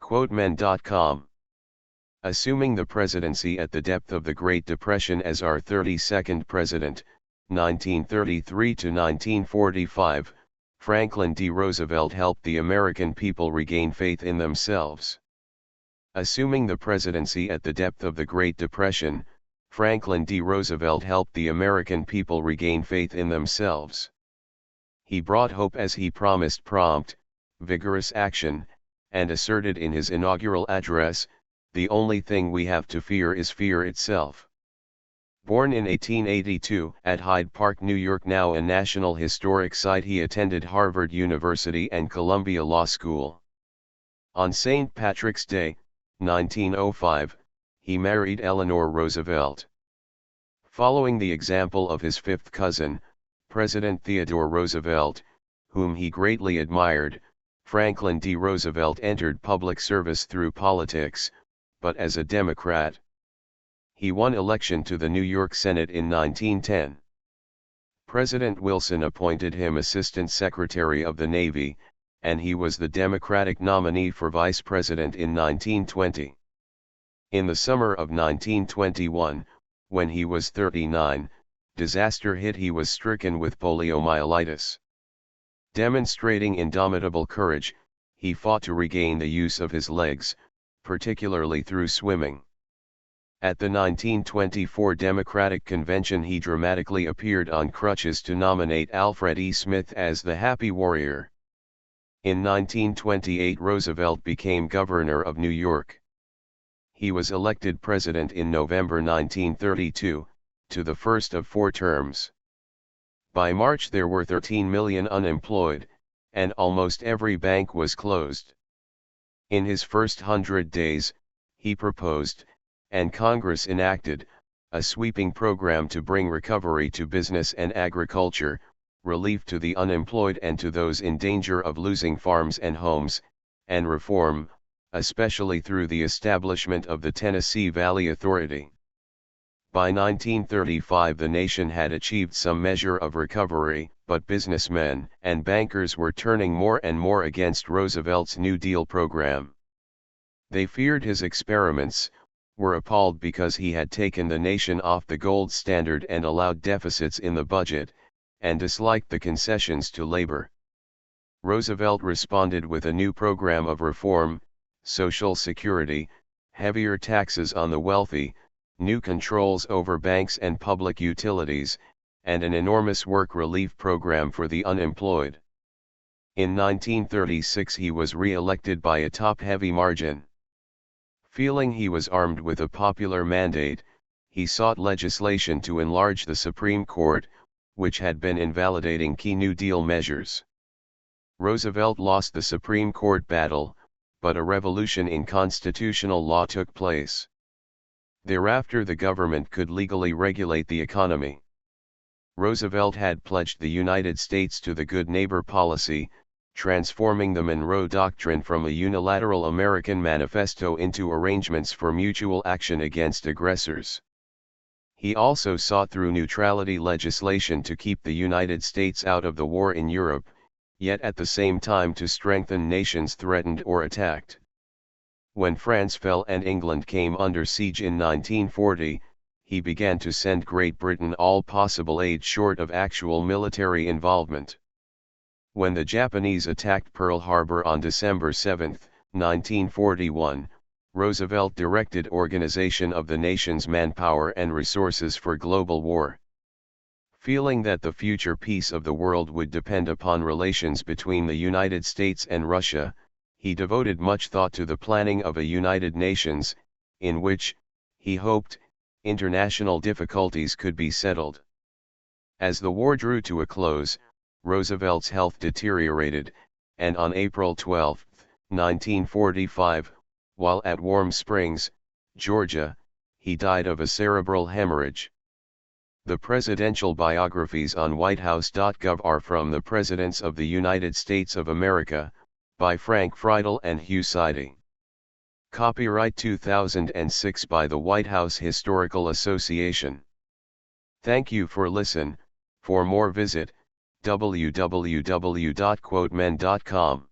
Quotemen.com. Assuming the presidency at the depth of the Great Depression as our 32nd president, 1933 to 1945, Franklin D. Roosevelt helped the American people regain faith in themselves. Assuming the presidency at the depth of the Great Depression, Franklin D. Roosevelt helped the American people regain faith in themselves. He brought hope as he promised prompt, vigorous action, and asserted in his inaugural address, "The only thing we have to fear is fear itself." Born in 1882 at Hyde Park, New York, now a National Historic Site, he attended Harvard University and Columbia Law School. On St. Patrick's Day, 1905, he married Eleanor Roosevelt. Following the example of his fifth cousin, President Theodore Roosevelt, whom he greatly admired, Franklin D. Roosevelt entered public service through politics, but as a Democrat. He won election to the New York Senate in 1910. President Wilson appointed him Assistant Secretary of the Navy, and he was the Democratic nominee for Vice President in 1920. In the summer of 1921, when he was 39, disaster hit. He was stricken with poliomyelitis. Demonstrating indomitable courage, he fought to regain the use of his legs, particularly through swimming. At the 1924 Democratic Convention, he dramatically appeared on crutches to nominate Alfred E. Smith as the Happy Warrior. In 1928, Roosevelt became governor of New York. He was elected president in November 1932, to the first of 4 terms. By March there were 13 million unemployed, and almost every bank was closed. In his first 100 days, he proposed, and Congress enacted, a sweeping program to bring recovery to business and agriculture, relief to the unemployed and to those in danger of losing farms and homes, and reform, especially through the establishment of the Tennessee Valley Authority. By 1935 the nation had achieved some measure of recovery, but businessmen and bankers were turning more and more against Roosevelt's New Deal program. They feared his experiments, were appalled because he had taken the nation off the gold standard and allowed deficits in the budget, and disliked the concessions to labor. Roosevelt responded with a new program of reform: Social Security, heavier taxes on the wealthy, new controls over banks and public utilities, and an enormous work relief program for the unemployed. In 1936 he was re-elected by a top-heavy margin. Feeling he was armed with a popular mandate, he sought legislation to enlarge the Supreme Court, which had been invalidating key New Deal measures. Roosevelt lost the Supreme Court battle, but a revolution in constitutional law took place. Thereafter the government could legally regulate the economy. Roosevelt had pledged the United States to the Good Neighbor policy, transforming the Monroe Doctrine from a unilateral American manifesto into arrangements for mutual action against aggressors. He also sought through neutrality legislation to keep the United States out of the war in Europe, yet at the same time to strengthen nations threatened or attacked. When France fell and England came under siege in 1940, he began to send Great Britain all possible aid short of actual military involvement. When the Japanese attacked Pearl Harbor on December 7, 1941, Roosevelt directed organization of the nation's manpower and resources for global war. Feeling that the future peace of the world would depend upon relations between the United States and Russia, he devoted much thought to the planning of a United Nations, in which, he hoped, international difficulties could be settled. As the war drew to a close, Roosevelt's health deteriorated, and on April 12, 1945, while at Warm Springs, Georgia, he died of a cerebral hemorrhage. The presidential biographies on whitehouse.gov are from the Presidents of the United States of America, by Frank Friedel and Hugh Sidey. Copyright 2006 by the White House Historical Association. Thank you for listen. For more visit www.quotemen.com.